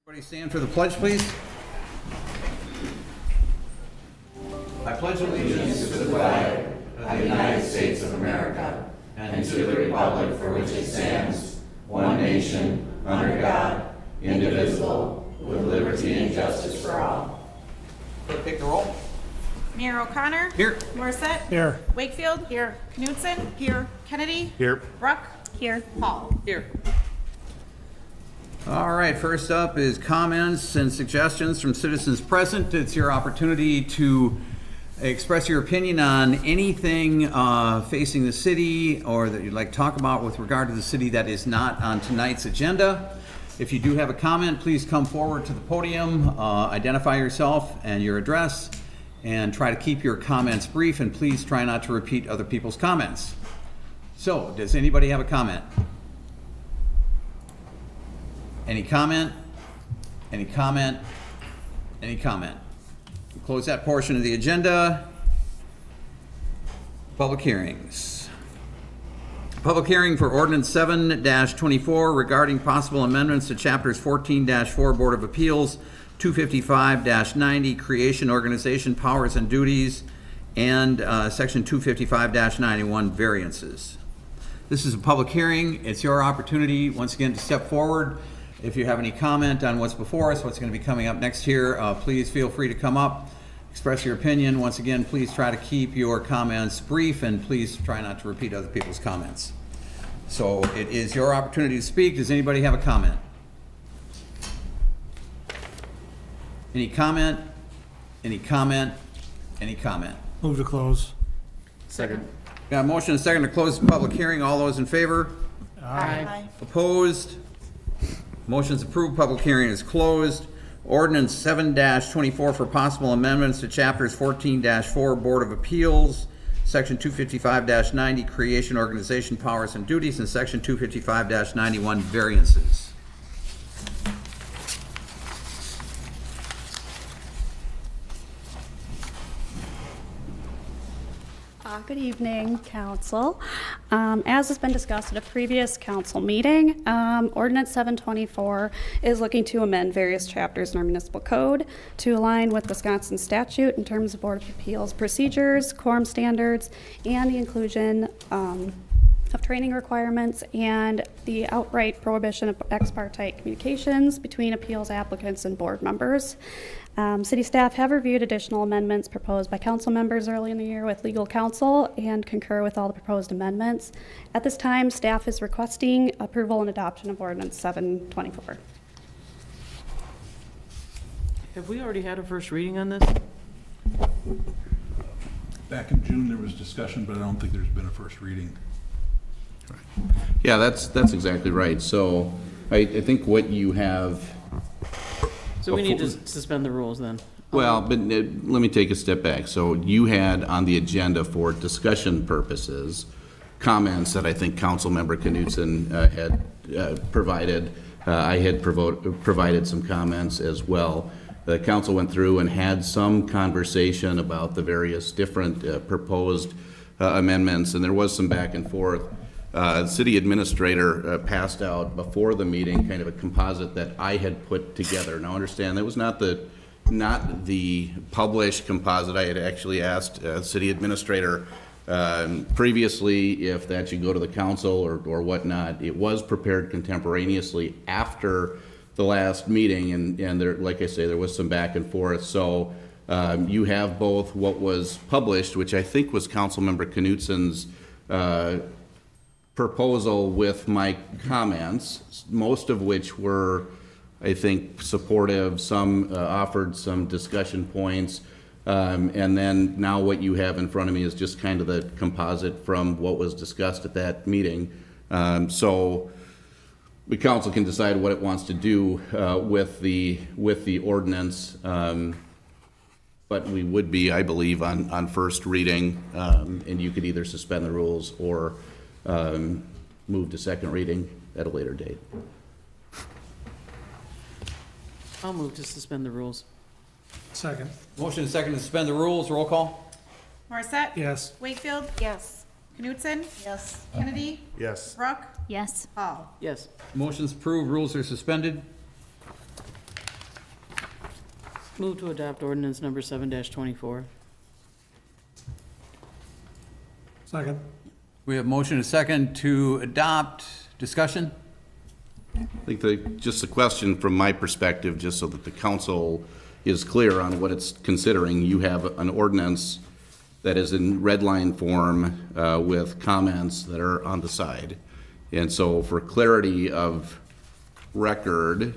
Everybody stand for the pledge, please. I pledge allegiance to the flag of the United States of America and to the republic for which it stands, one nation, under God, indivisible, with liberty and justice for all. Clerk, take the roll. Mayor O'Connor. Here. Morissette. Here. Wakefield. Here. Knutson. Here. Kennedy. Here. Ruck. Here. Hall. Here. All right, first up is comments and suggestions from citizens present. It's your opportunity to express your opinion on anything facing the city or that you'd like to talk about with regard to the city that is not on tonight's agenda. If you do have a comment, please come forward to the podium, identify yourself and your address, and try to keep your comments brief, and please try not to repeat other people's comments. So, does anybody have a comment? Any comment? Any comment? Any comment? We'll close that portion of the agenda. Public hearings. Public hearing for ordinance 7-24 regarding possible amendments to chapters 14-4 Board of Appeals, 255-90 creation, organization, powers and duties, and section 255-91 variances. This is a public hearing. It's your opportunity once again to step forward. If you have any comment on what's before us, what's going to be coming up next here, please feel free to come up, express your opinion. Once again, please try to keep your comments brief, and please try not to repeat other people's comments. So it is your opportunity to speak. Does anybody have a comment? Any comment? Any comment? Any comment? Move to close. Second. Got a motion and a second to close the public hearing. All those in favor? Aye. Opposed? Motion's approved. Public hearing is closed. Ordinance 7-24 for possible amendments to chapters 14-4 Board of Appeals, section 255-90 creation, organization, powers and duties, and section 255-91 variances. Good evening, Council. As has been discussed at a previous council meeting, Ordinance 724 is looking to amend various chapters in our municipal code to align with Wisconsin statute in terms of Board of Appeals procedures, quorum standards, and the inclusion of training requirements and the outright prohibition of ex parte communications between appeals applicants and board members. City staff have reviewed additional amendments proposed by council members early in the year with legal counsel and concur with all the proposed amendments. At this time, staff is requesting approval and adoption of Ordinance 724. Have we already had a first reading on this? Back in June, there was discussion, but I don't think there's been a first reading. Yeah, that's exactly right. So I think what you have, So we need to suspend the rules then. well, but let me take a step back. So you had on the agenda for discussion purposes, comments that I think Councilmember Knutson had provided. I had provided some comments as well. The council went through and had some conversation about the various different proposed amendments, and there was some back and forth. The city administrator passed out before the meeting kind of a composite that I had put together. Now understand, that was not the published composite. I had actually asked city administrator previously if that should go to the council or whatnot. It was prepared contemporaneously after the last meeting, and there, like I say, there was some back and forth. So you have both what was published, which I think was Councilmember Knutson's proposal with my comments, most of which were, I think, supportive. Some offered some discussion points. And then now what you have in front of me is just kind of the composite from what was discussed at that meeting. So the council can decide what it wants to do with the ordinance. But we would be, I believe, on first reading, and you could either suspend the rules or move to second reading at a later date. I'll move to suspend the rules. Second. Motion and second to suspend the rules. Roll call. Morissette. Yes. Wakefield. Yes. Knutson. Yes. Kennedy. Yes. Ruck. Yes. Hall. Yes. Motion's approved. Rules are suspended. Move to adopt ordinance number 7-24. Second. We have motion and second to adopt. Discussion? I think just a question from my perspective, just so that the council is clear on what it's considering. You have an ordinance that is in red line form with comments that are on the side. And so for clarity of record,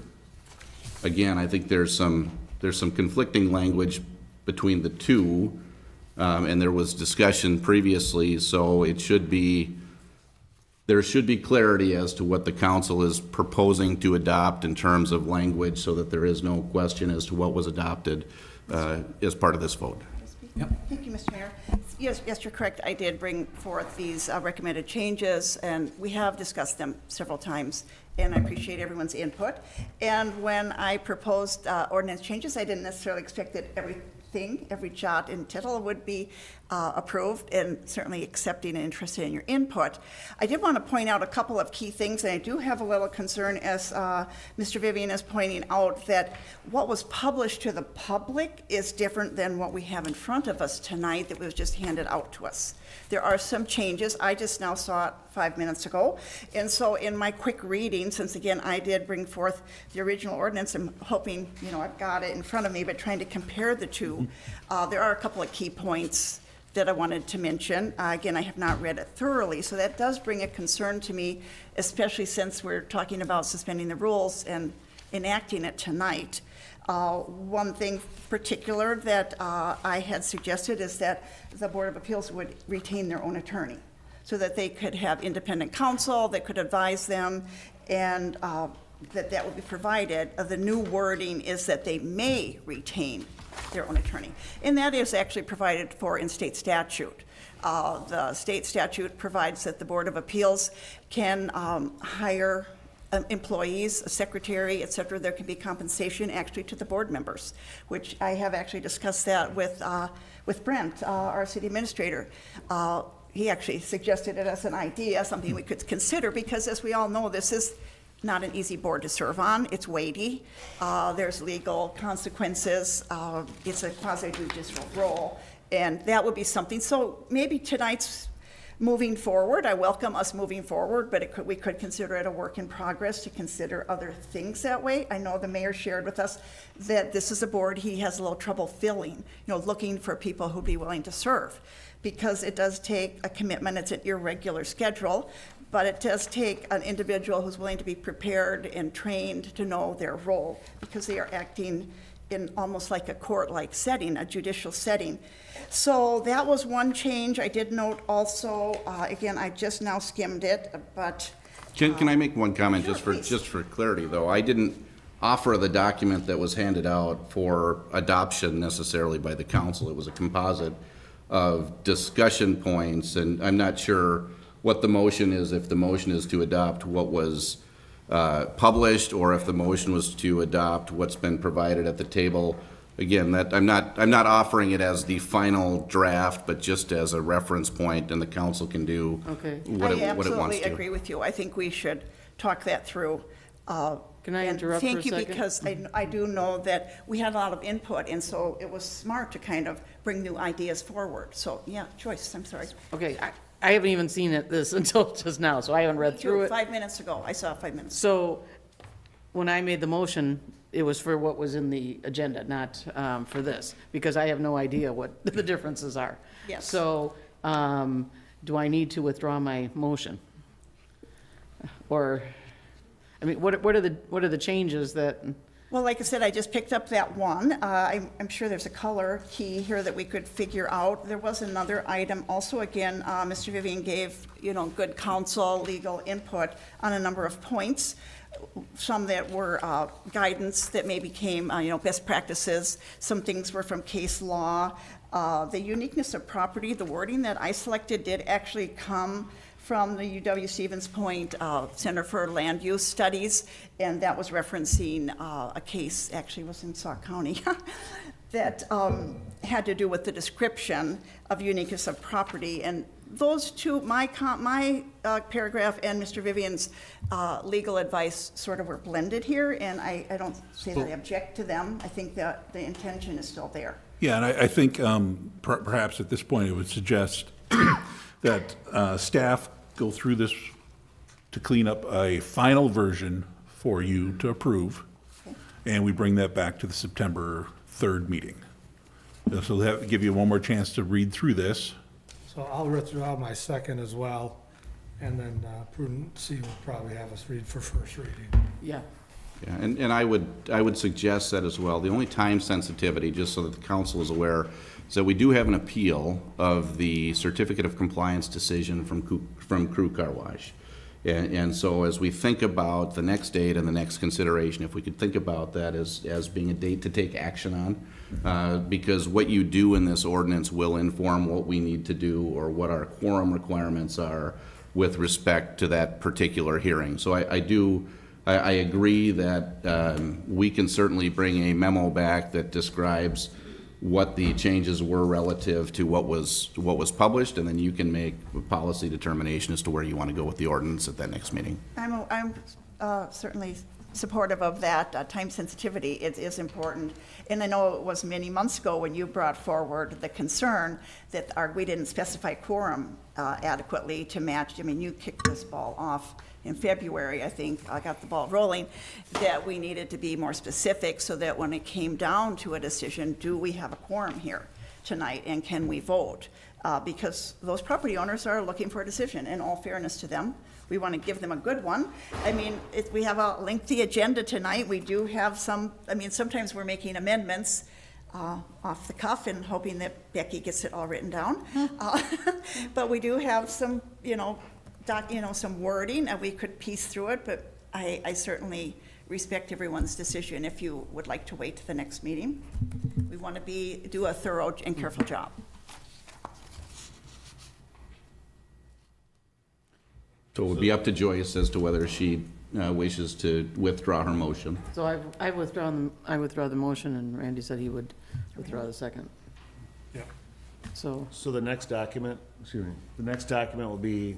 again, I think there's some conflicting language between the two. And there was discussion previously, so there should be clarity as to what the council is proposing to adopt in terms of language, so that there is no question as to what was adopted as part of this vote. Thank you, Mr. Mayor. Yes, you're correct. I did bring forth these recommended changes, and we have discussed them several times, and I appreciate everyone's input. And when I proposed ordinance changes, I didn't necessarily expect that every jot and tittle would be approved, and certainly accepting and interested in your input. I did want to point out a couple of key things, and I do have a little concern, as Mr. Vivian is pointing out, that what was published to the public is different than what we have in front of us tonight that was just handed out to us. There are some changes. I just now saw it 5 minutes ago. And so in my quick reading, since again I did bring forth the original ordinance, I'm hoping, I've got it in front of me, but trying to compare the two, there are a couple of key points that I wanted to mention. Again, I have not read it thoroughly, so that does bring a concern to me, especially since we're talking about suspending the rules and enacting it tonight. One thing particular that I had suggested is that the Board of Appeals would retain their own attorney, so that they could have independent counsel that could advise them, and that would be provided. The new wording is that they may retain their own attorney, and that is actually provided for in state statute. The state statute provides that the Board of Appeals can hire employees, a secretary, et cetera. There can be compensation actually to the board members, which I have actually discussed that with Brent, our city administrator. He actually suggested it as an idea, something we could consider, because as we all know, this is not an easy board to serve on. It's weighty. There's legal consequences. It's a quasi-judicial role, and that would be something. So maybe tonight's moving forward, I welcome us moving forward, but we could consider it a work in progress to consider other things that way. I know the mayor shared with us that this is a board he has a little trouble filling, looking for people who'd be willing to serve, because it does take a commitment. It's an irregular schedule, but it does take an individual who's willing to be prepared and trained to know their role, because they are acting in almost like a court-like setting, a judicial setting. So that was one change. I did note also, again, I just now skimmed it, but. Can I make one comment? Sure, just for clarity, though? I didn't offer the document that was handed out for adoption necessarily by the council. It was a composite of discussion points, and I'm not sure what the motion is, if the motion is to adopt what was published, or if the motion was to adopt what's been provided at the table. Again, that I'm not offering it as the final draft, but just as a reference point, and the council can do what it wants to. I absolutely agree with you. I think we should talk that through. Can I interrupt for a second? Thank you, because I do know that we had a lot of input, and so it was smart to kind of bring new ideas forward. So, yeah, Joyce, I'm sorry. Okay, I haven't even seen this until just now, so I haven't read through it. 5 minutes ago. I saw it 5 minutes. So when I made the motion, it was for what was in the agenda, not for this, because I have no idea what the differences are. Yes. So do I need to withdraw my motion? Or, I mean, what are the changes that? Well, like I said, I just picked up that one. I'm sure there's a color key here that we could figure out. There was another item also. Again, Mr. Vivian gave, good counsel, legal input on a number of points. Some that were guidance that maybe came, best practices. Some things were from case law. The uniqueness of property, the wording that I selected did actually come from the UW Stevens Point Center for Land Use Studies, and that was referencing a case, actually was in Sauk County. that had to do with the description of uniqueness of property. And those two, my paragraph and Mr. Vivian's legal advice sort of were blended here, and I don't say that I object to them. I think that the intention is still there. Yeah, and I think perhaps at this point, I would suggest that staff go through this to clean up a final version for you to approve, and we bring that back to the September 3rd meeting. So that give you one more chance to read through this. So I'll withdraw my second as well, and then prudency will probably have us read for first reading. Yeah. Yeah, and I would suggest that as well. The only time sensitivity, just so that the council is aware, is that we do have an appeal of the certificate of compliance decision from Crew Car Wash. And so as we think about the next date and the next consideration, if we could think about that as being a date to take action on, because what you do in this ordinance will inform what we need to do or what our quorum requirements are with respect to that particular hearing. So I agree that we can certainly bring a memo back that describes what the changes were relative to what was published, and then you can make a policy determination as to where you want to go with the ordinance at that next meeting. I'm certainly supportive of that. Time sensitivity is important. And I know it was many months ago when you brought forward the concern that we didn't specify quorum adequately to match. I mean, you kicked this ball off in February, I think. I got the ball rolling, that we needed to be more specific so that when it came down to a decision, do we have a quorum here tonight and can we vote? Because those property owners are looking for a decision. In all fairness to them, we want to give them a good one. I mean, we have a lengthy agenda tonight. We do have sometimes we're making amendments off the cuff and hoping that Becky gets it all written down. But we do have some, some wording, and we could piece through it, but I certainly respect everyone's decision if you would like to wait to the next meeting. We want to do a thorough and careful job. So it would be up to Joyce as to whether she wishes to withdraw her motion. So I withdraw the motion, and Randy said he would withdraw the second. Yeah. So, The next document will be,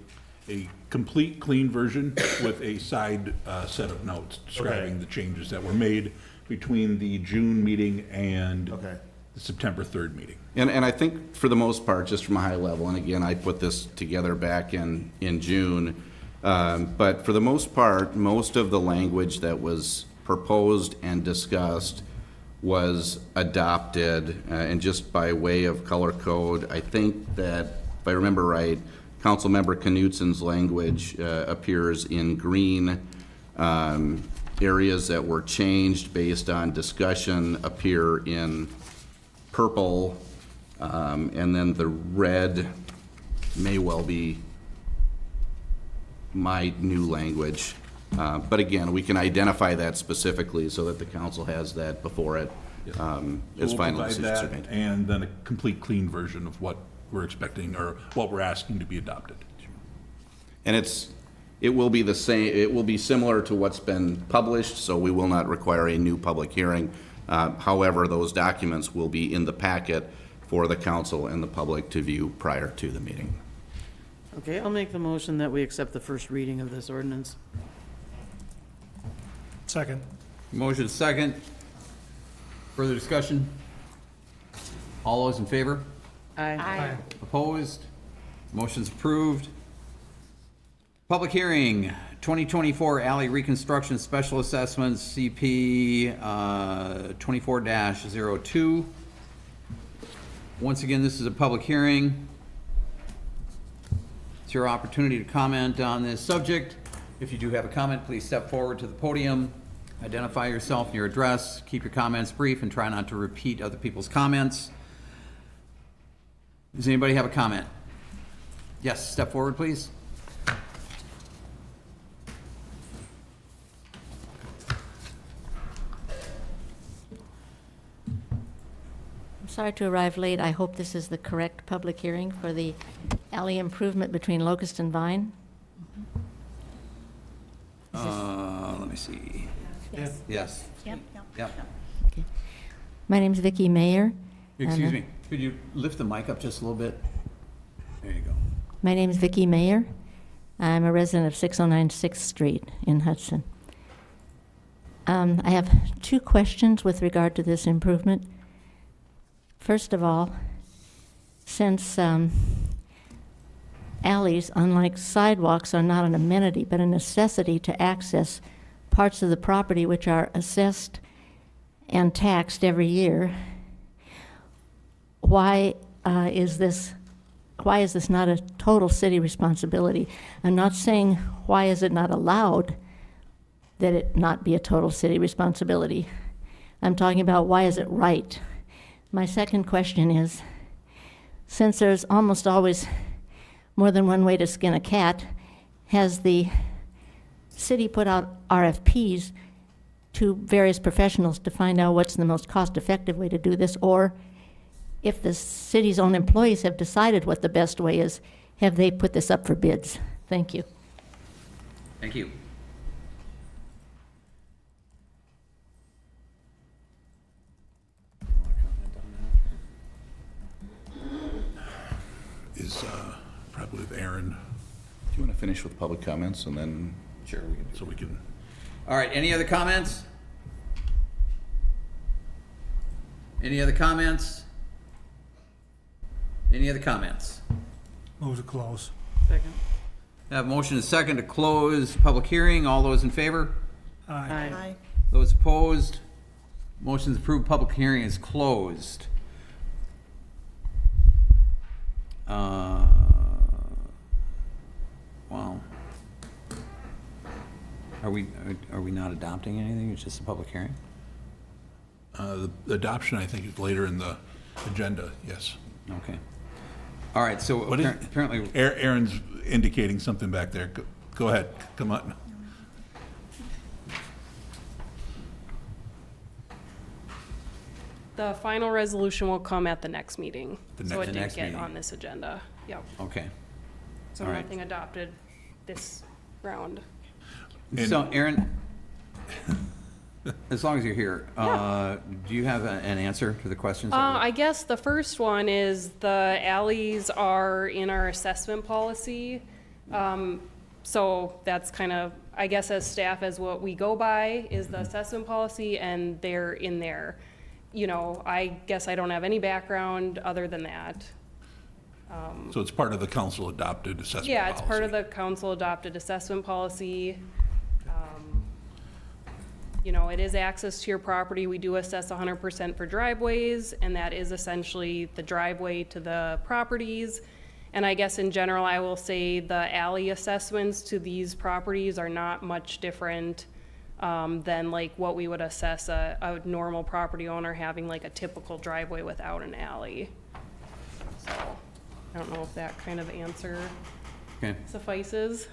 A complete, clean version with a side set of notes describing Okay. the changes that were made between the June meeting and Okay. the September 3rd meeting. And I think for the most part, just from a high level, and again, I put this together back in June, but for the most part, most of the language that was proposed and discussed was adopted, and just by way of color code, I think that, if I remember right, Councilmember Knutsen's language appears in green. Areas that were changed based on discussion appear in purple, and then the red may well be my new language. But again, we can identify that specifically so that the council has that before it as We'll final provide decisions are that, made. and then a complete, clean version of what we're expecting or what we're asking to be adopted. And it will be the same, it will be similar to what's been published, so we will not require a new public hearing. However, those documents will be in the packet for the council and the public to view prior to the meeting. okay, I'll make the motion that we accept the first reading of this ordinance. Second. Motion second. Further discussion? All those in favor? Aye. Opposed? Motion's approved. Public hearing, 2024 alley reconstruction special assessments, CP 24-02. Once again, this is a public hearing. It's your opportunity to comment on this subject. If you do have a comment, please step forward to the podium, identify yourself and your address, keep your comments brief, and try not to repeat other people's comments. Does anybody have a comment? Yes, step forward, please. I'm sorry to arrive late. I hope this is the correct public hearing for the alley improvement between Locust and Vine. Let me see. Yes. Yes. Yep. Yep. My name's Vicki Mayer. Excuse me, could you lift the mic up just a little bit? There you go. My name's Vicki Mayer. I'm a resident of 609 6th Street in Hudson. I have two questions with regard to this improvement. First of all, since alleys, unlike sidewalks, are not an amenity but a necessity to access parts of the property which are assessed and taxed every year, why is this not a total city responsibility? I'm not saying why is it not allowed that it not be a total city responsibility. I'm talking about why is it right? My second question is, since there's almost always more than one way to skin a cat, has the city put out RFPs to various professionals to find out what's the most cost-effective way to do this? Or if the city's own employees have decided what the best way is, have they put this up for bids? Thank you. Thank you. Is probably with Aaron, Do you want to finish with public comments and then? Sure, we can. so we can, All right, any other comments? Any other comments? Any other comments? Move to close. Second. I have a motion and a second to close public hearing. All those in favor? Aye. Aye. Those opposed? Motion's approved. Public hearing is closed. Well, are we not adopting anything? It's just a public hearing? the adoption, I think, is later in the agenda, yes. Okay. All right, so What is- apparently, Aaron's indicating something back there. Go ahead, come on. The final resolution will come at the next meeting. The So next- it The didn't next get meeting. on this agenda. Yep. okay. So All right. nothing adopted this round. And- So Aaron, as long as you're here, do you have an answer to the questions? that were- I guess the first one is the alleys are in our assessment policy. So that's kind of, I guess as staff, as what we go by is the assessment policy, and they're in there. You know, I guess I don't have any background other than that. So it's part of the council adopted assessment Yeah, it's part of policy. the council adopted assessment policy. You know, it is access to your property. We do assess 100% for driveways, and that is essentially the driveway to the properties. And I guess in general, I will say the alley assessments to these properties are not much different than like what we would assess a normal property owner having like a typical driveway without an alley. So, I don't know if that kind of answer Okay. suffices.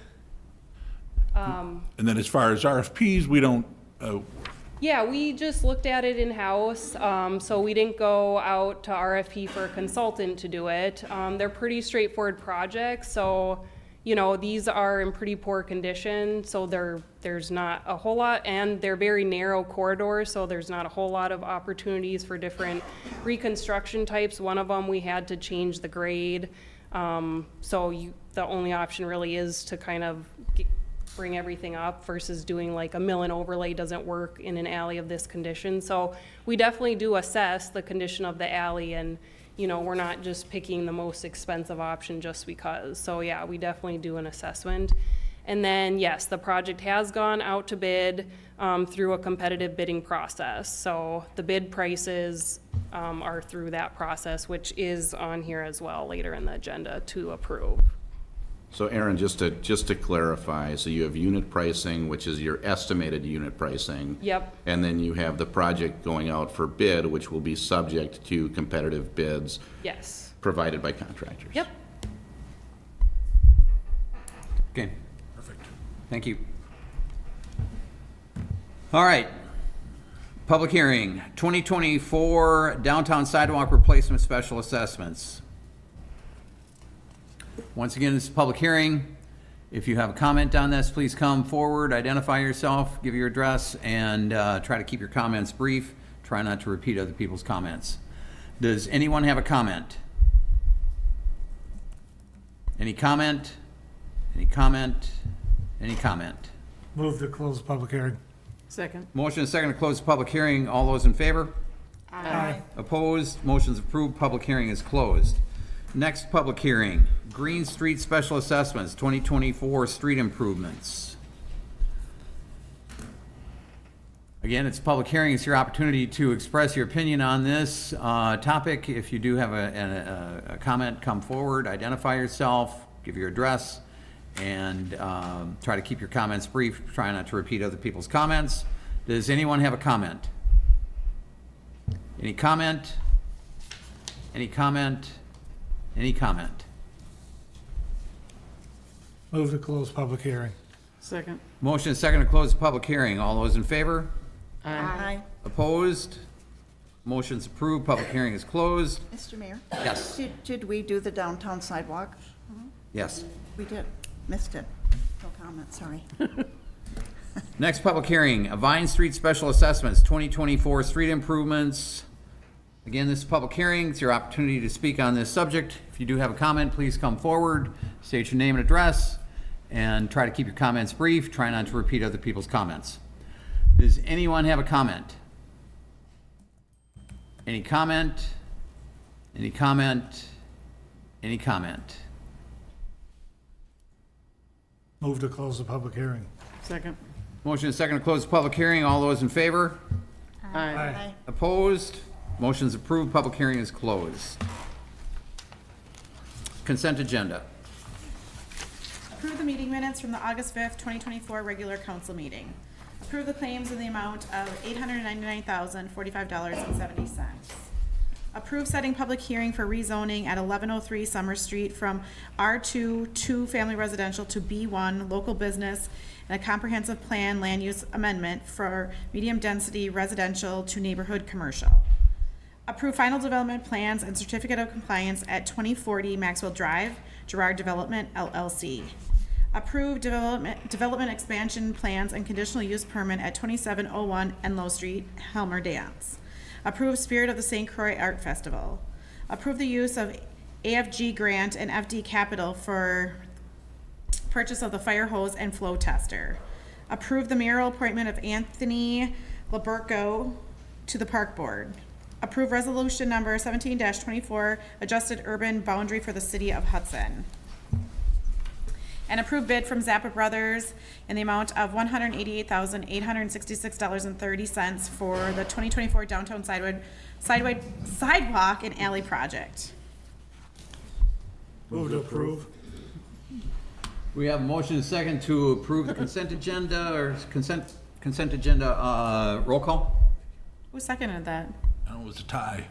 And then as far as RFPs, we don't, Yeah, we just looked at it in-house, so we didn't go out to RFP for a consultant to do it. They're pretty straightforward projects, so, you know, these are in pretty poor condition, so there's not a whole lot, and they're very narrow corridors, so there's not a whole lot of opportunities for different reconstruction types. One of them, we had to change the grade, so the only option really is to kind of bring everything up versus doing like a mill and overlay doesn't work in an alley of this condition. So we definitely do assess the condition of the alley, and, you know, we're not just picking the most expensive option just because. So yeah, we definitely do an assessment. And then, yes, the project has gone out to bid through a competitive bidding process. So the bid prices are through that process, which is on here as well later in the agenda to approve. So Aaron, just to clarify, so you have unit pricing, which is your estimated unit pricing. Yep. And then you have the project going out for bid, which will be subject to competitive bids Yes. provided by contractors. Yep. Okay, perfect. thank you. All right. Public hearing, 2024 downtown sidewalk replacement special assessments. Once again, this is a public hearing. If you have a comment on this, please come forward, identify yourself, give your address, and try to keep your comments brief. Try not to repeat other people's comments. Does anyone have a comment? Any comment? Any comment? Any comment? Move to close the public hearing. Second. Motion and second to close the public hearing. All those in favor? Aye. Opposed? Motion's approved. Public hearing is closed. Next public hearing, Green Street Special Assessments, 2024 street improvements. Again, it's a public hearing. It's your opportunity to express your opinion on this topic. If you do have a comment, come forward, identify yourself, give your address, and try to keep your comments brief. Try not to repeat other people's comments. Does anyone have a comment? Any comment? Any comment? Any comment? Move to close public hearing. Second. Motion and second to close the public hearing. All those in favor? Aye. Opposed? Motion's approved. Public hearing is closed. Mr. Mayor? Yes. Did we do the downtown sidewalk? Yes. We did. Missed it. No comment, sorry. Next public hearing, Vine Street Special Assessments, 2024 street improvements. Again, this is a public hearing. It's your opportunity to speak on this subject. If you do have a comment, please come forward, state your name and address, and try to keep your comments brief. Try not to repeat other people's comments. Does anyone have a comment? Any comment? Any comment? Any comment? Move to close the public hearing. Second. Motion is second to close the public hearing. All those in favor? Aye. Opposed? Motion's approved. Public hearing is closed. Consent agenda. Approve the meeting minutes from the August 5th, 2024 regular council meeting. Approve the claims in the amount of $899,045.70. Approve setting public hearing for rezoning at 1103 Summer Street from R2 two-family residential to B1 local business and a comprehensive plan land use amendment for medium-density residential to neighborhood commercial. Approve final development plans and certificate of compliance at 2040 Maxwell Drive, Gerard Development LLC. Approve development expansion plans and conditional use permit at 2701 Enlow Street, Helmer Dance. Approve Spirit of the St. Croix Art Festival. Approve the use of AFG grant and FD capital for purchase of the fire hose and flow tester. Approve the mayoral appointment of Anthony Laburco to the park board. Approve resolution number 17-24, adjusted urban boundary for the city of Hudson. And approve bid from Zappa Brothers in the amount of $188,866.30 for the 2024 downtown sidewalk and alley project. Move to approve. We have a motion and second to approve the consent agenda or consent agenda, roll call? Who seconded that? Oh, it was a tie.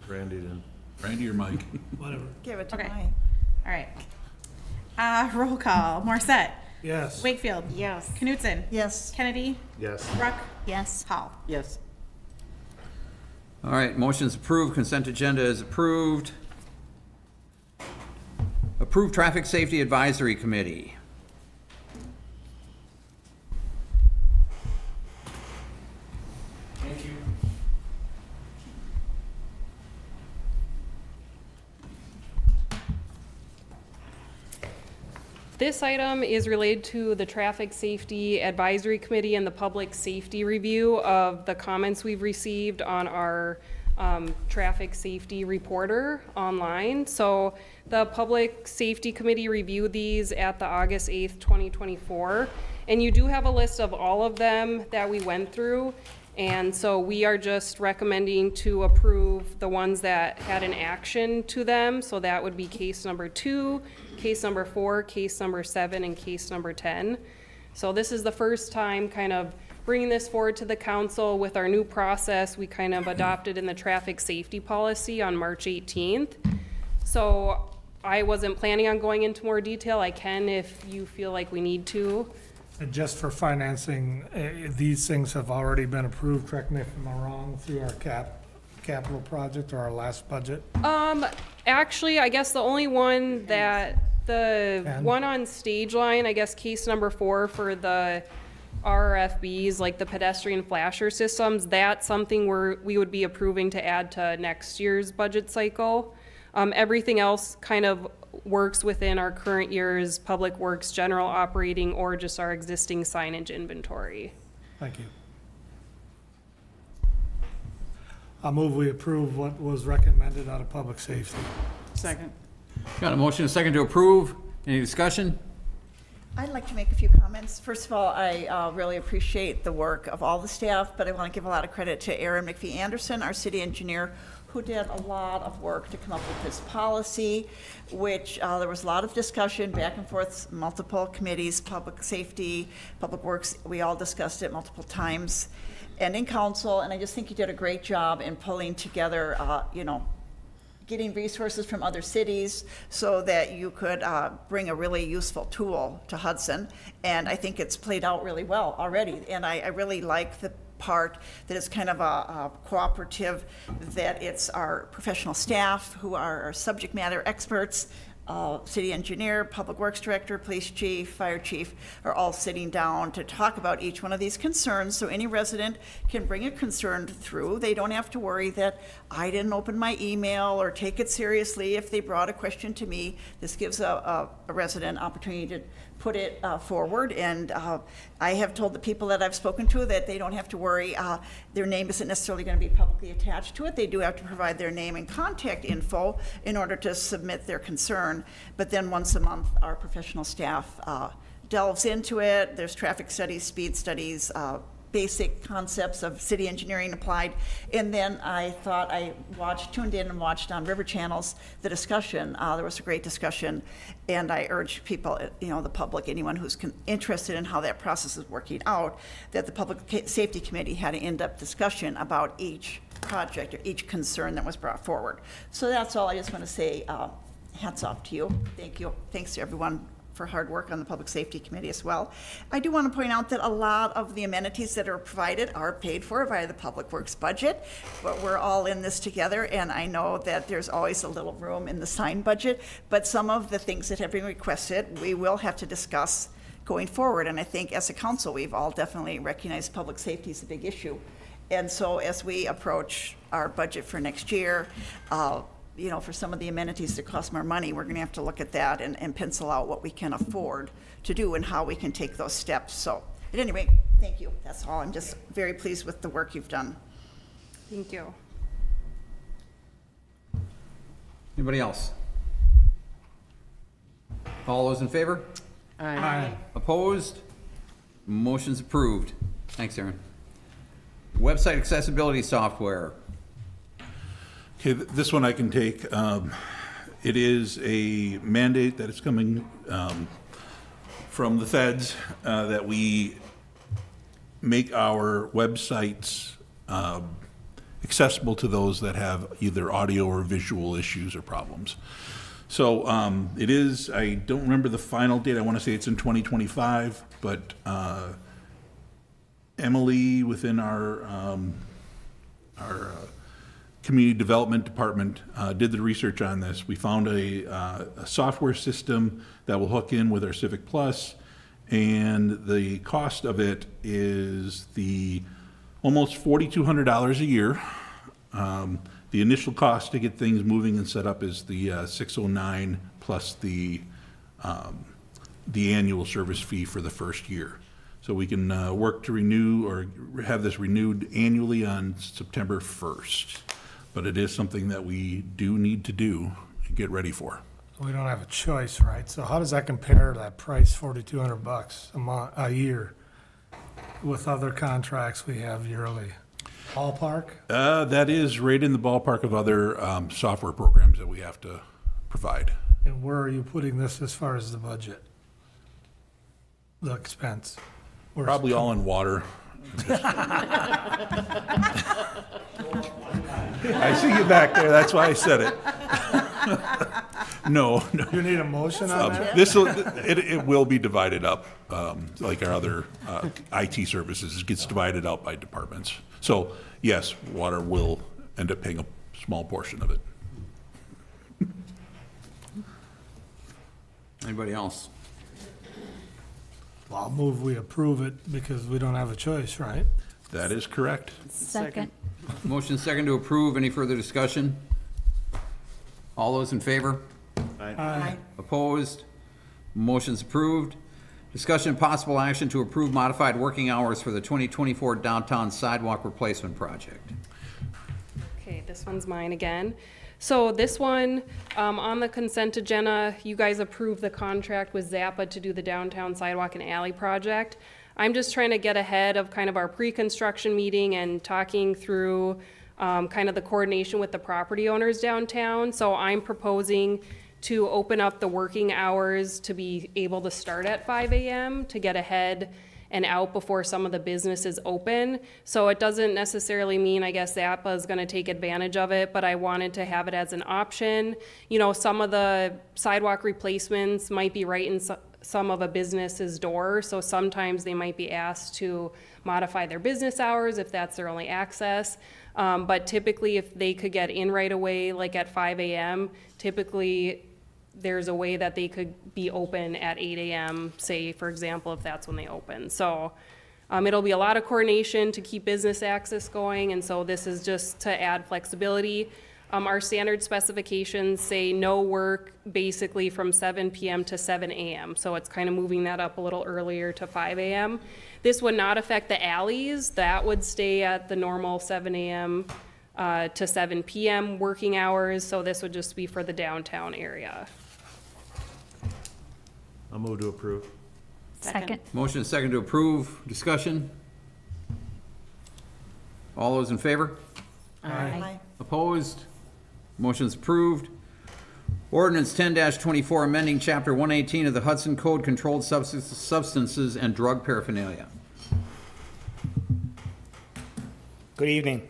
Randy did. Randy or Mike? Whatever. Give it to Okay. Mike. All right. Roll call. Morissette. Yes. Wakefield. Yes. Knutson. Yes. Kennedy. Yes. Ruck. Yes. Hall. Yes. All right, motion's approved, consent agenda is approved. Approved Traffic Safety Advisory Committee. Thank you. This item is related to the Traffic Safety Advisory Committee and the Public Safety Review of the comments we've received on our traffic safety reporter online. So the Public Safety Committee reviewed these at the August 8th, 2024. And you do have a list of all of them that we went through. And so we are just recommending to approve the ones that had an action to them. So that would be case number 2, case number 4, case number 7, and case number 10. So this is the first time kind of bringing this forward to the council with our new process we kind of adopted in the traffic safety policy on March 18th. So I wasn't planning on going into more detail. I can if you feel like we need to. And just for financing, these things have already been approved, correct me if I'm wrong, through our capital project or our last budget? Actually, I guess the only one that, the And? one on stage line, I guess case number 4 for the RFBs, like the pedestrian flasher systems, that's something we would be approving to add to next year's budget cycle. Everything else kind of works within our current year's public works general operating or just our existing signage inventory. Thank you. I move we approve what was recommended out of public safety. Second. Got a motion and a second to approve. Any discussion? I'd like to make a few comments. First of all, I really appreciate the work of all the staff, but I want to give a lot of credit to Aaron McPhee Anderson, our city engineer, who did a lot of work to come up with this policy, which there was a lot of discussion back and forth, multiple committees, public safety, public works, we all discussed it multiple times, and in council, and I just think you did a great job in pulling together, getting resources from other cities so that you could bring a really useful tool to Hudson. And I think it's played out really well already. And I really like the part that it's kind of a cooperative, that it's our professional staff who are our subject matter experts, city engineer, public works director, police chief, fire chief are all sitting down to talk about each one of these concerns, so any resident can bring a concern through. They don't have to worry that I didn't open my email or take it seriously if they brought a question to me. This gives a resident opportunity to put it forward, and I have told the people that I've spoken to that they don't have to worry. Their name isn't necessarily going to be publicly attached to it. They do have to provide their name and contact info in order to submit their concern. But then once a month, our professional staff delves into it. There's traffic studies, speed studies, basic concepts of city engineering applied. And then I thought tuned in and watched on River Channels the discussion. There was a great discussion, and I urge people, the public, anyone who's interested in how that process is working out, that the Public Safety Committee had an in-depth discussion about each project or each concern that was brought forward. So that's all I just want to say. Hats off to you. Thank you. Thanks to everyone for hard work on the Public Safety Committee as well. I do want to point out that a lot of the amenities that are provided are paid for via the Public Works budget, but we're all in this together, and I know that there's always a little room in the sign budget, but some of the things that have been requested, we will have to discuss going forward, and I think as a council, we've all definitely recognized public safety is a big issue. And so as we approach our budget for next year, for some of the amenities that cost more money, we're going to have to look at that and pencil out what we can afford to do and how we can take those steps. So at any rate, thank you. That's all. I'm just very pleased with the work you've done. Thank you. Anybody else? All those in favor? Aye. Opposed? Motion's approved. Thanks, Aaron. Website accessibility software. Okay, this one I can take. It is a mandate that is coming from the feds that we make our websites accessible to those that have either audio or visual issues or problems. So it is, I don't remember the final date, I want to say it's in 2025, but Emily within our community development department did the research on this. We found a software system that will hook in with our Civic Plus, and the cost of it is almost $4,200 a year. The initial cost to get things moving and set up is the $609 plus the annual service fee for the first year. So we can work to renew or have this renewed annually on September 1st. But it is something that we do need to do and get ready for. We don't have a choice, right? So how does that compare to that price, $4,200 a year, with other contracts we have yearly? Ballpark? That is right in the ballpark of other software programs that we have to provide. And where are you putting this as far as the budget? The expense? Where's Probably it all in water. I see you back there, that's why I said it. No. You need a motion on that? It will be divided up, like our other IT services, it gets divided out by departments. So, yes, water will end up paying a small portion of it. Anybody else? Well, I'll move we approve it because we don't have a choice, right? That is correct. Second. Motion second to approve. Any further discussion? All those in favor? Aye. Opposed? Motion's approved. Discussion and possible action to approve modified working hours for the 2024 downtown sidewalk replacement project. Okay, this one's mine again. So this one, on the consent agenda, you guys approved the contract with Zappa to do the downtown sidewalk and alley project. I'm just trying to get ahead of kind of our pre-construction meeting and talking through kind of the coordination with the property owners downtown. So I'm proposing to open up the working hours to be able to start at 5 a.m. to get ahead and out before some of the businesses open. So it doesn't necessarily mean, I guess, Zappa is gonna take advantage of it, but I wanted to have it as an option. You know, some of the sidewalk replacements might be right in some of a business's door, so sometimes they might be asked to modify their business hours if that's their only access. But typically, if they could get in right away, like at 5 a.m., typically there's a way that they could be open at 8 a.m., say, for example, if that's when they open. So it'll be a lot of coordination to keep business access going, and so this is just to add flexibility. Our standard specifications say no work basically from 7 p.m. to 7 a.m., so it's kind of moving that up a little earlier to 5 a.m. This would not affect the alleys. That would stay at the normal 7 a.m. To 7 p.m. working hours, so this would just be for the downtown area. I'll move to approve. Second. Motion is second to approve. Discussion? All those in favor? Aye. Opposed? Motion's approved. Ordinance 10-24, amending Chapter 118 of the Hudson Code, Controlled Substances and Drug Paraphernalia. Good evening.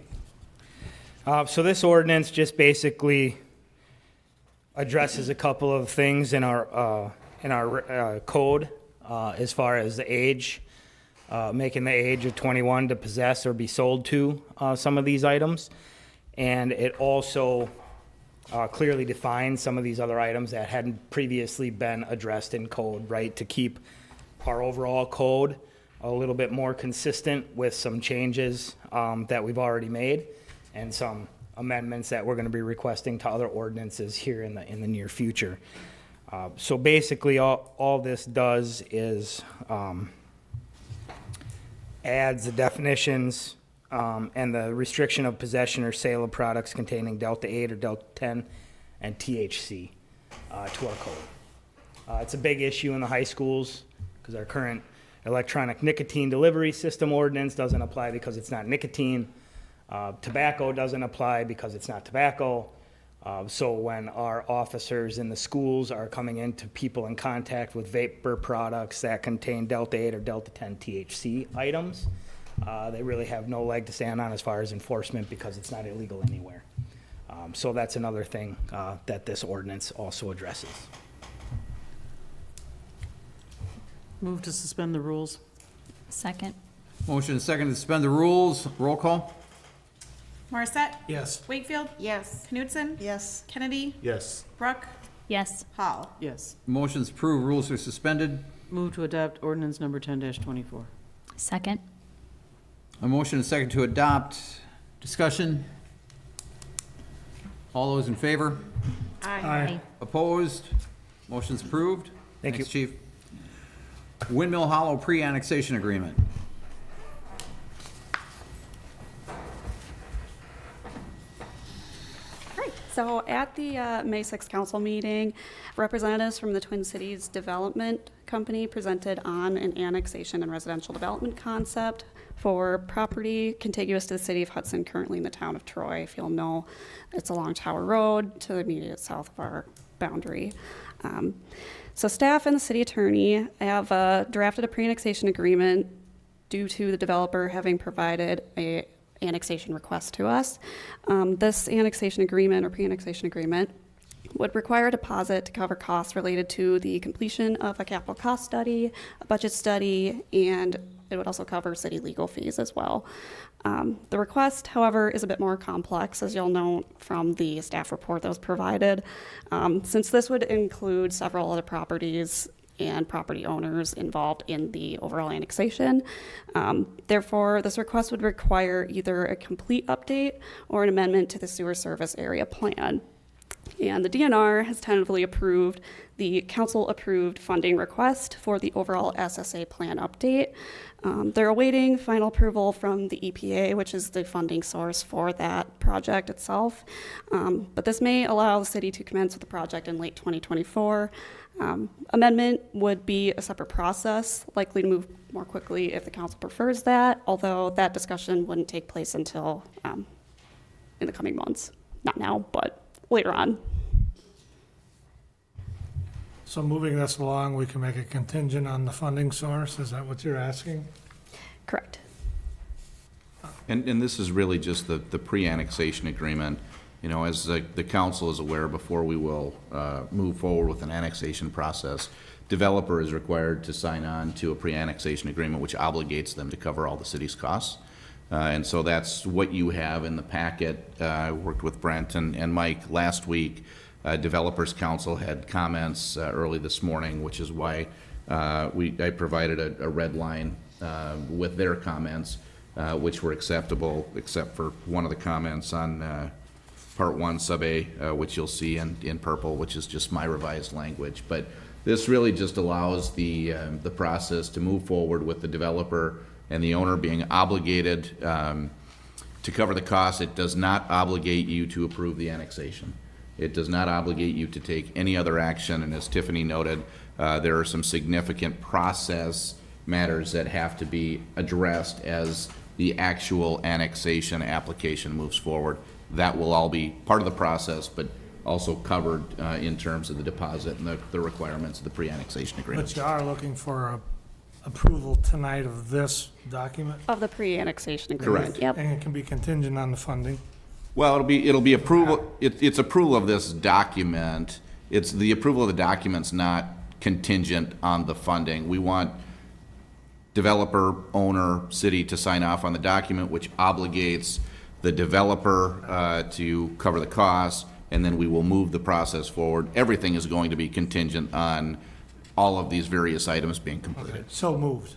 So this ordinance just basically addresses a couple of things in our code as far as the age, making the age of 21 to possess or be sold to some of these items. And it also clearly defines some of these other items that hadn't previously been addressed in code, right? To keep our overall code a little bit more consistent with some changes that we've already made and some amendments that we're going to be requesting to other ordinances here in the near future. So basically, all this does is adds the definitions and the restriction of possession or sale of products containing Delta 8 or Delta 10 and THC to our code. It's a big issue in the high schools because our current electronic nicotine delivery system ordinance doesn't apply because it's not nicotine. Tobacco doesn't apply because it's not tobacco. So when our officers in the schools are coming into people in contact with vapor products that contain Delta 8 or Delta 10 THC items, they really have no leg to stand on as far as enforcement because it's not illegal anywhere. So that's another thing that this ordinance also addresses. Move to suspend the rules. Second. Motion is second to suspend the rules. Roll call? Morissette? Yes. Wakefield? Yes. Knutson? Yes. Kennedy? Yes. Brooke? Yes. Hall? Yes. Motion's approved. Rules are suspended. Move to adopt ordinance number 10-24. Second. A motion is second to adopt. Discussion? All those in favor? Aye. Opposed? Motion's approved. Thank Thanks, Chief. Windmill Hollow pre-annexation agreement. So at the May 6th council meeting, representatives from the Twin Cities Development Company presented on an annexation and residential development concept for property contiguous to the city of Hudson, currently in the town of Troy. If you'll know, it's along Tower Road to the immediate south of our boundary. So staff and the city attorney have drafted a pre-annexation agreement due to the developer having provided a annexation request to us. This annexation agreement or pre-annexation agreement would require a deposit to cover costs related to the completion of a capital cost study, a budget study, and it would also cover city legal fees as well. The request, however, is a bit more complex, as you'll note from the staff report that was provided. Since this would include several other properties and property owners involved in the overall annexation. Therefore, this request would require either a complete update or an amendment to the sewer service area plan. And the DNR has tentatively approved the council-approved funding request for the overall SSA plan update. They're awaiting final approval from the EPA, which is the funding source for that project itself. But this may allow the city to commence with the project in late 2024. Amendment would be a separate process, likely to move more quickly if the council prefers that, although that discussion wouldn't take place until in the coming months. Not now, but later on. So moving this along, we can make a contingent on the funding source, is that what you're asking? Correct. And this is really just the pre-annexation agreement. You know, as the council is aware, before we will move forward with an annexation process, developer is required to sign on to a pre-annexation agreement which obligates them to cover all the city's costs. And so that's what you have in the packet. I worked with Brent and Mike last week. Developers Council had comments early this morning, which is why I provided a red line with their comments, which were acceptable, except for one of the comments on Part 1, Sub A, which you'll see in purple, which is just my revised language. But this really just allows the process to move forward with the developer and the owner being obligated to cover the costs. It does not obligate you to approve the annexation. It does not obligate you to take any other action, and as Tiffany noted, there are some significant process matters that have to be addressed as the actual annexation application moves forward. That will all be part of the process, but also covered in terms of the deposit and the requirements of the pre-annexation agreement. But you are looking for approval tonight of this document? Of the pre-annexation agreement. Correct. Yep. And it can be contingent on the funding? Well, it'll be approval, it's approval of this document. It's the approval of the document's not contingent on the funding. We want developer, owner, city to sign off on the document, which obligates the developer to cover the costs, and then we will move the process forward. Everything is going to be contingent on all of these various items being completed. Okay, so moved.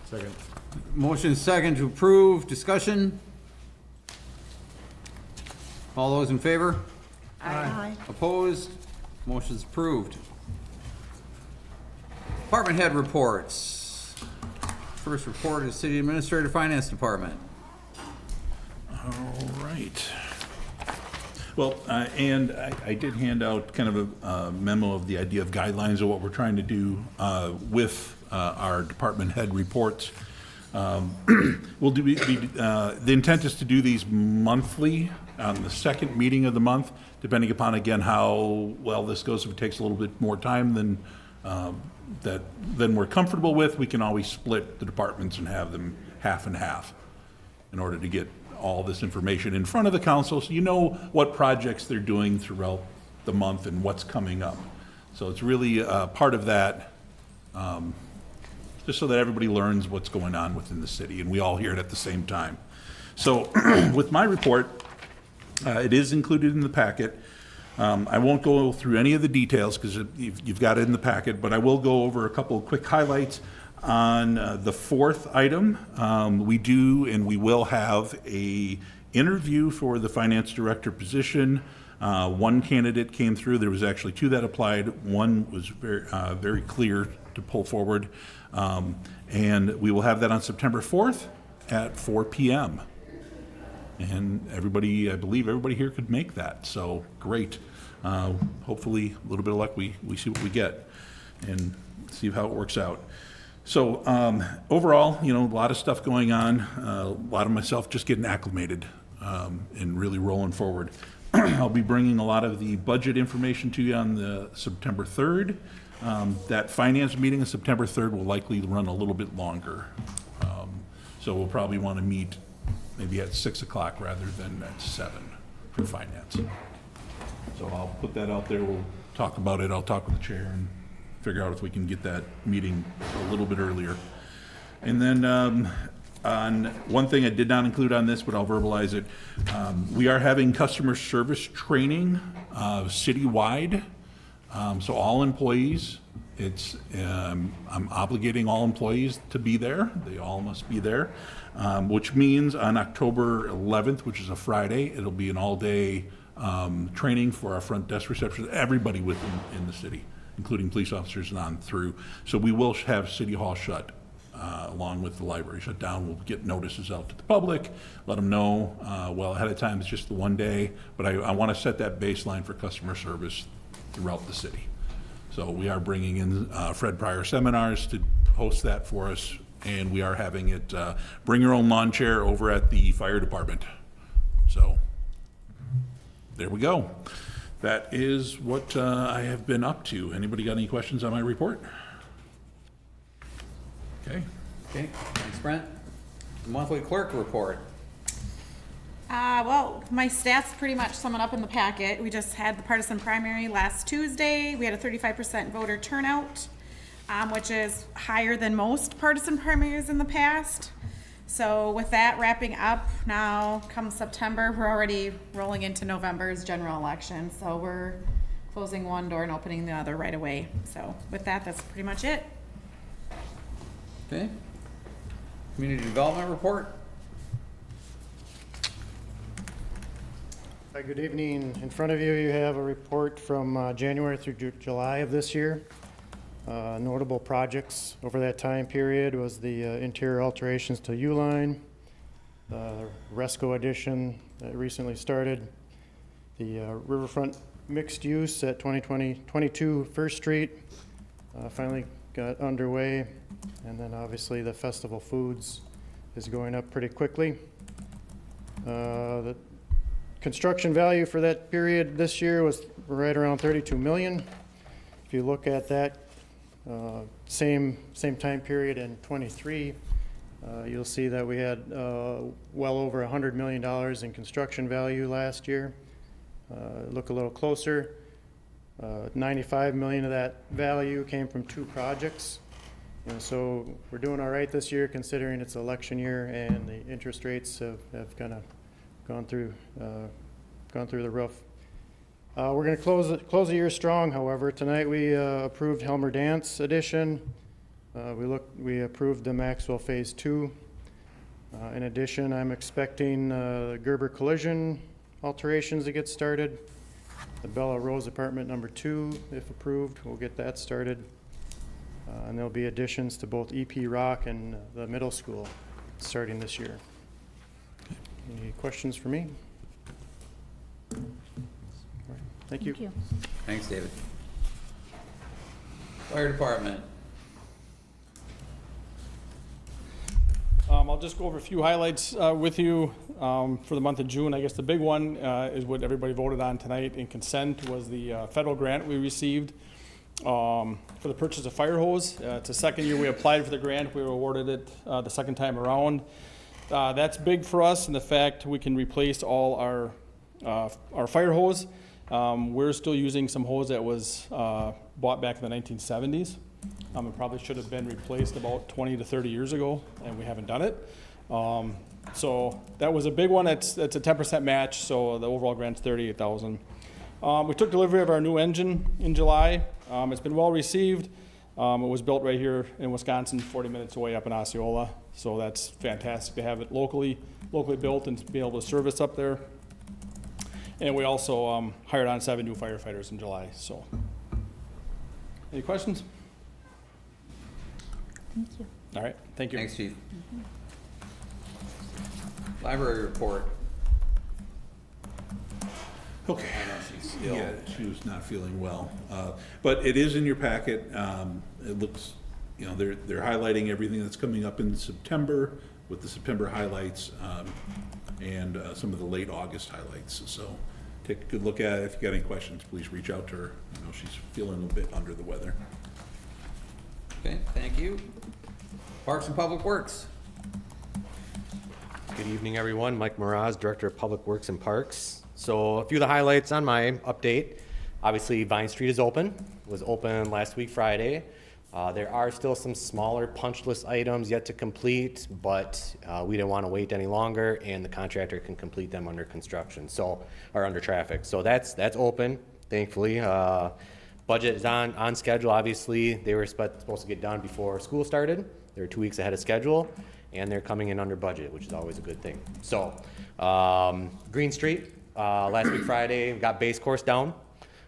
Second. Motion is second to approve. Discussion? All those in favor? Aye. Opposed? Motion's approved. Department head reports. First report is City Administrator Finance Department. All right. Well, and I did hand out kind of a memo of the idea of guidelines of what we're trying to do with our department head reports. We'll do, the intent is to do these monthly on the second meeting of the month, depending upon, again, how well this goes. If it takes a little bit more time than we're comfortable with, we can always split the departments and have them half and half in order to get all this information in front of the council, so you know what projects they're doing throughout the month and what's coming up. So it's really part of that, just so that everybody learns what's going on within the city and we all hear it at the same time. So with my report, it is included in the packet. I won't go through any of the details because you've got it in the packet, but I will go over a couple of quick highlights. On the fourth item, we do and we will have a interview for the finance director position. One candidate came through. There was actually two that applied. One was very clear to pull forward. And we will have that on September 4th at 4 p.m. And everybody, I believe everybody here could make that. So great. Hopefully a little bit of luck, we see what we get and see how it works out. So overall, you know, a lot of stuff going on, a lot of myself just getting acclimated and really rolling forward. I'll be bringing a lot of the budget information to you on the September 3rd. That finance meeting on September 3rd will likely run a little bit longer. So we'll probably want to meet maybe at 6 o'clock rather than at 7 for finance. So I'll put that out there. We'll talk about it. I'll talk with the chair and figure out if we can get that meeting a little bit earlier. And then on one thing I did not include on this, but I'll verbalize it. We are having customer service training citywide So all employees, I'm obligating all employees to be there. They all must be there, which means on October 11th, which is a Friday, it'll be an all-day training for our front desk reception, everybody in the city, including police officers and on through. So we will have City Hall shut, along with the library shut down. We'll get notices out to the public, let them know well ahead of time. It's just the one day, but I want to set that baseline for customer service throughout the city. So we are bringing in Fred Pryor Seminars to host that for us, and we are having it bring your own lawn chair over at the fire department. So there we go. That is what I have been up to. Anybody got any questions on my report? Okay. Okay, thanks, Brent. The monthly clerk report. Well, my stats pretty much sum it up in the packet. We just had the partisan primary last Tuesday. We had a 35% voter turnout, which is higher than most partisan primaries in the past. So with that wrapping up, now come September, we're already rolling into November's general election. So we're closing one door and opening the other right away. So with that, that's pretty much it. Okay. Community development report. Hi, good evening. In front of you, you have a report from January through July of this year. Notable projects over that time period was the interior alterations to U-Line, the Resco addition that recently started, the riverfront mixed use at 22 First Street finally got underway, and then obviously the Festival Foods is going up pretty quickly. The construction value for that period this year was right around 32 million. If you look at that same time period in 23, you'll see that we had well over $100 million in construction value last year. Look a little closer, 95 million of that value came from 2 projects. And so we're doing all right this year considering it's election year and the interest rates have kind of gone through the roof. We're going to close the year strong, however. Tonight we approved Helmer Dance Edition. We approved the Maxwell Phase 2. In addition, I'm expecting Gerber Collision alterations to get started. The Bella Rose Apartment number 2, if approved, we'll get that started. And there'll be additions to both EP Rock and the middle school starting this year. Any questions for me? All right, thank you. Thank you. Thanks, David. Fire department. I'll just go over a few highlights with you for the month of June. I guess the big one is what everybody voted on tonight in consent was the federal grant we received for the purchase of fire hose. It's the second year we applied for the grant. We were awarded it the second time around. That's big for us in the fact we can replace all our fire hose. We're still using some hose that was bought back in the 1970s. It probably should have been replaced about 20 to 30 years ago, and we haven't done it. So that was a big one. It's a 10% match, so the overall grant's $38,000. We took delivery of our new engine in July. It's been well received. It was built right here in Wisconsin, 40 minutes away up in Osceola. So that's fantastic to have it locally built and to be able to service up there. And we also hired on 7 new firefighters in July. So, any questions? Thank you. All right, thank you. Thanks, Chief. Library report. Okay. I know she's still. Yeah, she was not feeling well. But it is in your packet. It looks, they're highlighting everything that's coming up in September with the September highlights and some of the late August highlights. So take a good look at it. If you got any questions, please reach out to her. I know she's feeling a bit under the weather. Okay, thank you. Parks and Public Works. Good evening, everyone. Mike Moraz, Director of Public Works and Parks. So a few of the highlights on my update. Obviously, Vine Street is open. It was open last week, Friday. There are still some smaller punch list items yet to complete, but we didn't want to wait any longer, and the contractor can complete them under construction, or under traffic. So that's open, thankfully. Budget is on schedule, obviously. They were supposed to get done before school started. They're 2 weeks ahead of schedule, and they're coming in under budget, which is always a good thing. So, Green Street, last week Friday, we got base course down.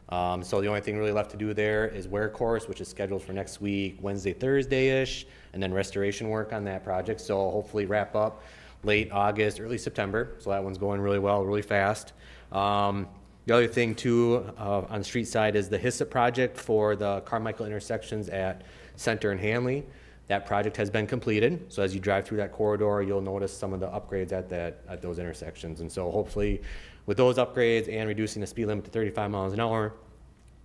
So the only thing really left to do there is wear course, which is scheduled for next week, Wednesday, Thursday-ish, and then restoration work on that project. So hopefully wrap up late August, early September. So that one's going really well, really fast. The other thing too, on the street side is the HISSIP project for the Carmichael intersections at Center and Hanley. That project has been completed. So as you drive through that corridor, you'll notice some of the upgrades at those intersections. And so hopefully with those upgrades and reducing the speed limit to 35 miles an hour,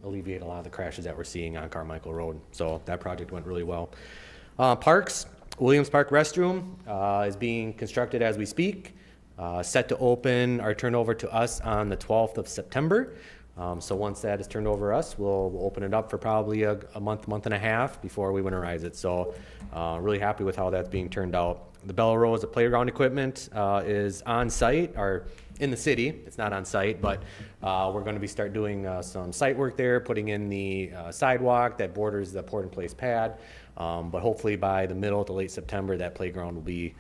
alleviate a lot of the crashes that we're seeing on Carmichael Road. So that project went really well. Parks, Williams Park restroom is being constructed as we speak. Set to open or turn over to us on the 12th of September. So once that is turned over to us, we'll open it up for probably a month and a half before we winterize it. So really happy with how that's being turned out. The Bella Rose, the playground equipment is on site or in the city. It's not on site, but we're going to start doing some site work there, putting in the sidewalk that borders the Port in Place pad. But hopefully by the middle to late September, that playground will be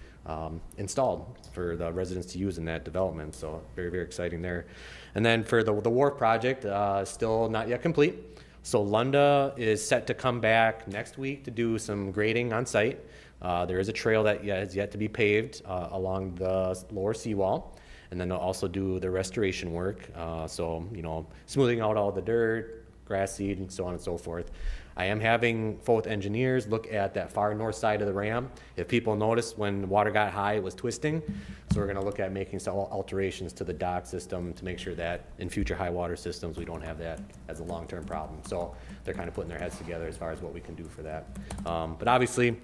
installed for the residents to use in that development. So very, very exciting there. And then for the wharf project, still not yet complete. So Lunda is set to come back next week to do some grading on site. There is a trail that has yet to be paved along the lower seawall. And then they'll also do the restoration work. So, smoothing out all the dirt, grass seed, and so on and so forth. I am having both engineers look at that far north side of the ramp. If people noticed when the water got high, it was twisting. So we're gonna look at making some alterations to the dock system to make sure that in future high water systems, we don't have that as a long-term problem. So they're kind of putting their heads together as far as what we can do for that. But obviously,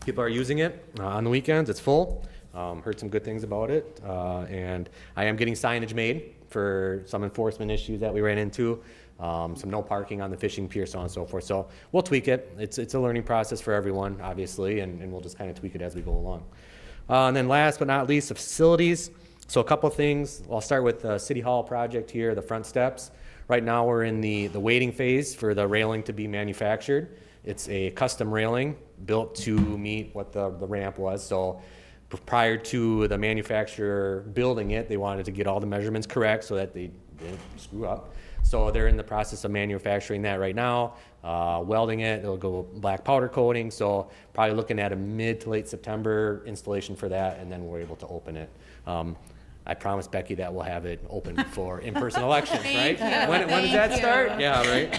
people are using it on the weekends. It's full. Heard some good things about it. And I am getting signage made for some enforcement issues that we ran into. Some no parking on the fishing pier, so on and so forth. So we'll tweak it. It's a learning process for everyone, obviously, and we'll just kind of tweak it as we go along. And then last but not least, the facilities. So a couple things. I'll start with the City Hall project here, the front steps. Right now we're in the waiting phase for the railing to be manufactured. It's a custom railing built to meet what the ramp was. So prior to the manufacturer building it, they wanted to get all the measurements correct so that they didn't screw up. So they're in the process of manufacturing that right now, welding it. It'll go black powder coating. So probably looking at a mid to late September installation for that, and then we're able to open it. I promised Becky that we'll have it open before in-person elections, right? When does that start? Yeah, right.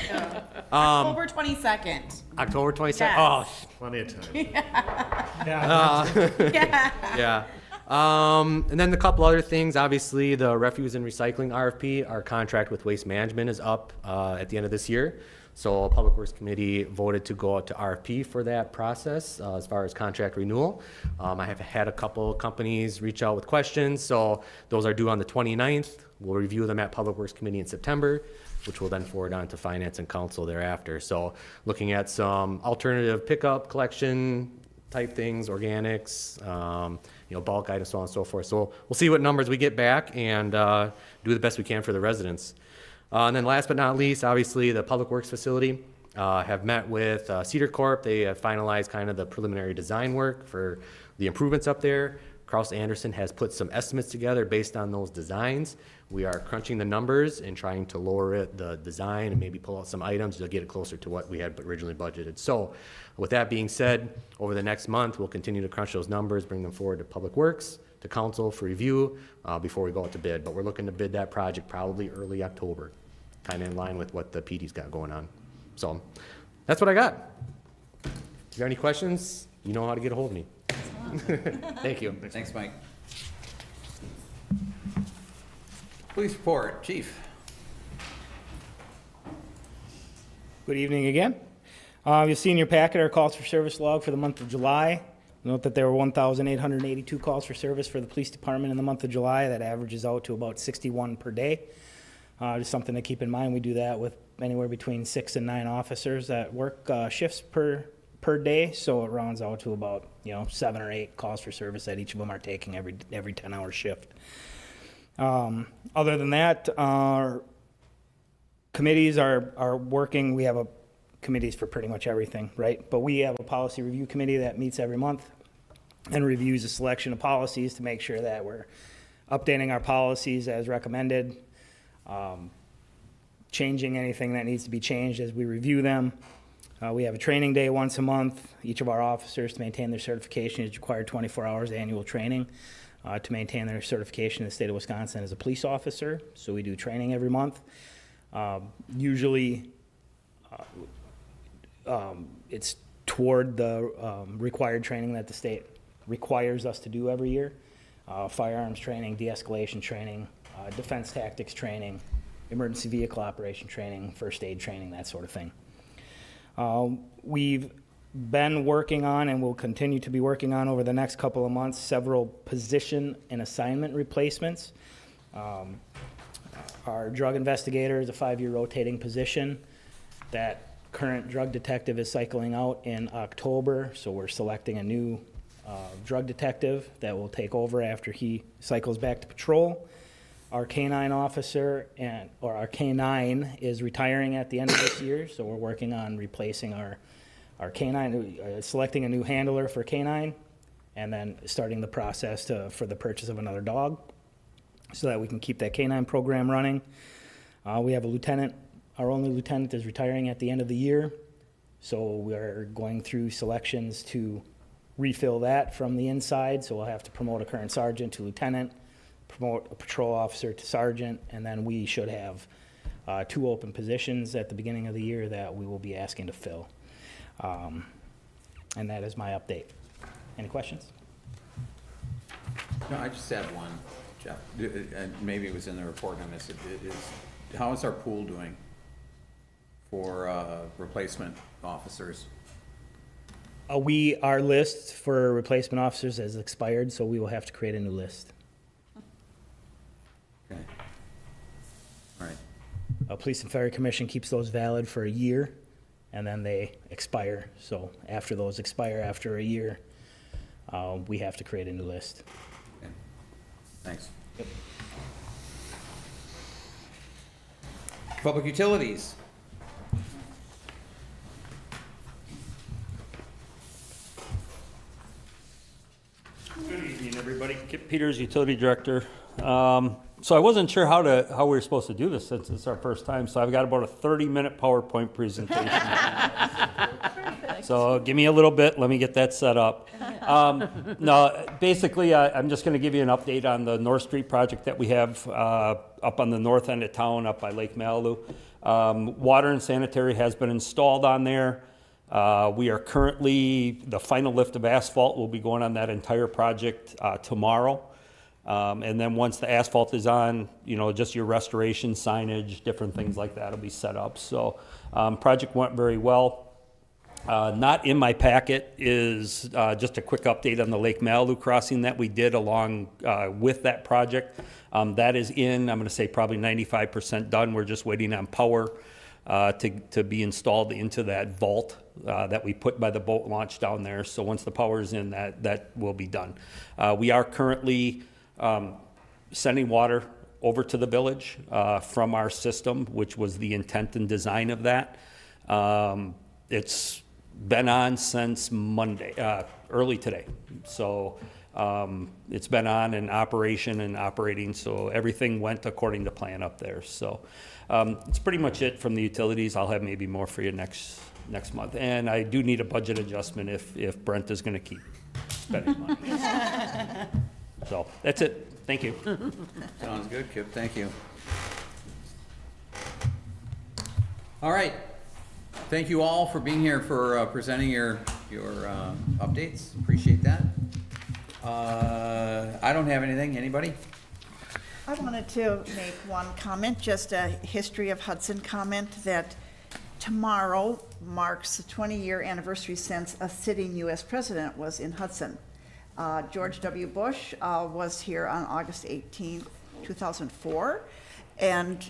October 22nd. October 22nd. Yes. Oh, Plenty of time. yeah. And then a couple other things. Obviously, the refuse and recycling RFP, our contract with Waste Management is up at the end of this year. So Public Works Committee voted to go out to RFP for that process as far as contract renewal. I have had a couple companies reach out with questions. So those are due on the 29th. We'll review them at Public Works Committee in September, which will then forward on to Finance and Council thereafter. So looking at some alternative pickup collection type things, organics, bulk items, so on and so forth. So we'll see what numbers we get back and do the best we can for the residents. And then last but not least, obviously the Public Works facility have met with Cedar Corp. They have finalized kind of the preliminary design work for the improvements up there. Kraus Anderson has put some estimates together based on those designs. We are crunching the numbers and trying to lower the design and maybe pull out some items to get it closer to what we had originally budgeted. So with that being said, over the next month, we'll continue to crunch those numbers, bring them forward to Public Works, to Council for review before we go out to bid. But we're looking to bid that project probably early October, kind of in line with what the PD's got going on. So that's what I got. If you got any questions, you know how to get a hold of me. Thank you. Thanks, Mike. Police report, Chief. Good evening again. You'll see in your packet our calls for service log for the month of July. Note that there were 1,882 calls for service for the police department in the month of July. That averages out to about 61 per day. Just something to keep in mind. We do that with anywhere between 6 and 9 officers that work shifts per day, so it rounds out to about 7 or 8 calls for service that each of them are taking every 10-hour shift. Other than that, our Committees are working, we have committees for pretty much everything, right? But we have a policy review committee that meets every month and reviews a selection of policies to make sure that we're updating our policies as recommended, changing anything that needs to be changed as we review them. We have a training day once a month. Each of our officers, to maintain their certification, is required 24 hours annual training to maintain their certification in the state of Wisconsin as a police officer. So we do training every month. Usually, it's toward the required training that the state requires us to do every year. Firearms training, de-escalation training, defense tactics training, emergency vehicle operation training, first aid training, that sort of thing. We've been working on and will continue to be working on over the next couple of months several position and assignment replacements. Our drug investigator is a 5-year rotating position. That current drug detective is cycling out in October, so we're selecting a new drug detective that will take over after he cycles back to patrol. Our K-9 officer or our K-9 is retiring at the end of this year, so we're working on replacing our K-9, selecting a new handler for K-9, and then starting the process for the purchase of another dog so that we can keep that K-9 program running. We have a lieutenant. Our only lieutenant is retiring at the end of the year, so we're going through selections to refill that from the inside, so we'll have to promote a current sergeant to lieutenant, promote a patrol officer to sergeant, and then we should have 2 open positions at the beginning of the year that we will be asking to fill. And that is my update. Any questions? No, I just had one, Jeff, and maybe it was in the report and I missed it. How is our pool doing for replacement officers? Our list for replacement officers has expired, so we will have to create a new list. Okay. All right. Police and Fire Commission keeps those valid for a year, and then they expire. So after those expire after a year, we have to create a new list. Okay. Thanks. Yep. Public utilities. Good evening, everybody. Kip Peters, Utility Director. So I wasn't sure how we were supposed to do this since it's our first time, so I've got about a 30-minute PowerPoint presentation. So give me a little bit, let me get that set up. No, basically, I'm just going to give you an update on the North Street project that we have up on the north end of town, up by Lake Malibu. Water and sanitary has been installed on there. We are currently, the final lift of asphalt will be going on that entire project tomorrow. And then once the asphalt is on, just your restoration signage, different things like that will be set up. So project went very well. Not in my packet is just a quick update on the Lake Malibu crossing that we did along with that project. That is I'm going to say probably 95% done. We're just waiting on power to be installed into that vault that we put by the boat launch down there. So once the power is in, that will be done. We are currently sending water over to the village from our system, which was the intent and design of that. It's been on since Monday, early today. So it's been on in operation and operating, so everything went according to plan up there. So it's pretty much it from the utilities. I'll have maybe more for you next month. And I do need a budget adjustment if Brent is going to keep spending money. So that's it. Thank you. Sounds good, Kip. Thank you. All right. Thank you all for being here for presenting your updates. Appreciate that. I don't have anything. Anybody? I wanted to make one comment, just a history of Hudson comment, that tomorrow marks the 20-year anniversary since a sitting U.S. president was in Hudson. George W. Bush was here on August 18, 2004. And,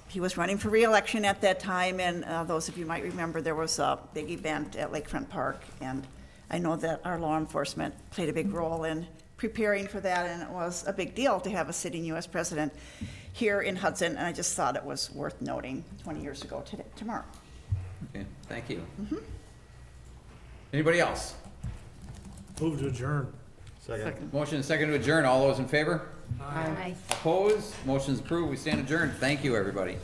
he was running for re-election at that time, and those of you might remember there was a big event at Lakefront Park, and I know that our law enforcement played a big role in preparing for that, and it was a big deal to have a sitting U.S. president here in Hudson, and I just thought it was worth noting 20 years ago tomorrow. Okay, thank you. Anybody else? Move to adjourn. Motion and second to adjourn. All those in favor? Aye. Opposed? Motion's approved. We stand adjourned. Thank you, everybody.